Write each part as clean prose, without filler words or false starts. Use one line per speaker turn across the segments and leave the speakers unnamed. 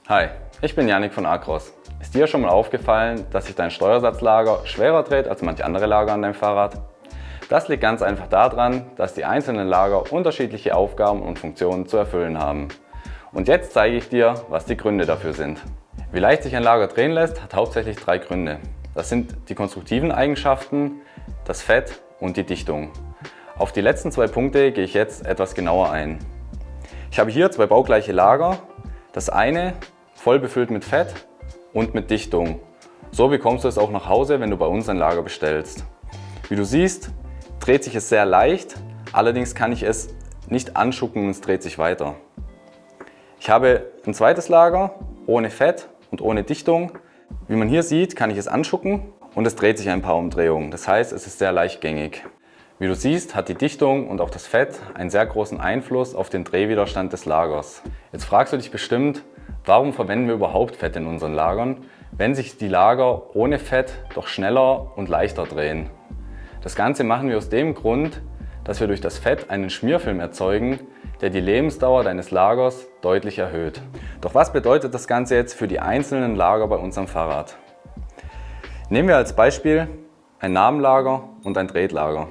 Hi, ich bin Yannick von Acros. Ist dir schon mal aufgefallen, dass sich dein Steuersatzlager schwerer dreht als manche andere Lager an deinem Fahrrad? Das liegt ganz einfach daran, dass die einzelnen Lager unterschiedliche Aufgaben und Funktionen zu erfüllen haben. Und jetzt zeige ich dir, was die Gründe dafür sind. Wie leicht sich ein Lager drehen lässt, hat hauptsächlich 3 Gründe. Das sind die konstruktiven Eigenschaften, das Fett und die Dichtung. Auf die letzten 2 Punkte gehe ich jetzt etwas genauer ein. Ich habe hier 2 baugleiche Lager. Das eine voll befüllt mit Fett und mit Dichtung. So bekommst du es auch nach Hause, wenn du bei uns ein Lager bestellst. Wie du siehst, dreht sich es sehr leicht, allerdings kann ich es nicht anschucken und es dreht sich weiter. Ich habe ein zweites Lager ohne Fett und ohne Dichtung. Wie man hier sieht, kann ich es anschucken und es dreht sich ein paar Umdrehungen. Das heißt, es ist sehr leichtgängig. Wie du siehst, hat die Dichtung und auch das Fett einen sehr großen Einfluss auf den Drehwiderstand des Lagers. Jetzt fragst du dich bestimmt, warum verwenden wir überhaupt Fett in unseren Lagern, wenn sich die Lager ohne Fett doch schneller und leichter drehen? Das Ganze machen wir aus dem Grund, dass wir durch das Fett einen Schmierfilm erzeugen, der die Lebensdauer deines Lagers deutlich erhöht. Doch was bedeutet das Ganze jetzt für die einzelnen Lager bei unserem Fahrrad? Nehmen wir als Beispiel ein Namenlager und ein Tretlager.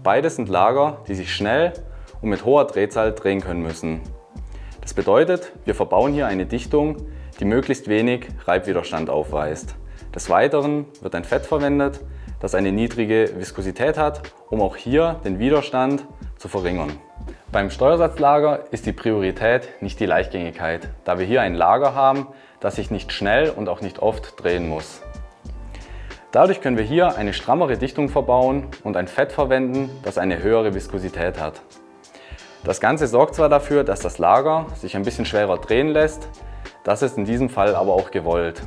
Beides sind Lager, die sich schnell und mit hoher Drehzahl drehen können müssen. Das bedeutet, wir verbauen hier eine Dichtung, die möglichst wenig Reibwiderstand aufweist. Des Weiteren wird ein Fett verwendet, das eine niedrige Viskosität hat, um auch hier den Widerstand zu verringern. Beim Steuersatzlager ist die Priorität nicht die Leichtgängigkeit, da wir hier ein Lager haben, das sich nicht schnell und auch nicht oft drehen muss. Dadurch können wir hier eine strammere Dichtung verbauen und ein Fett verwenden, das eine höhere Viskosität hat. Das Ganze sorgt zwar dafür, dass das Lager sich ein bisschen schwerer drehen lässt, das ist in diesem Fall aber auch gewollt.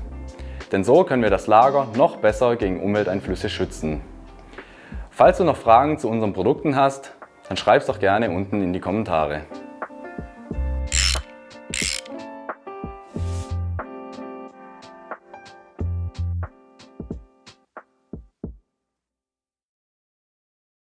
Denn so können wir das Lager noch besser gegen Umwelteinflüsse schützen. Falls du noch Fragen zu unseren Produkten hast, dann schreib es doch gerne unten in die Kommentare.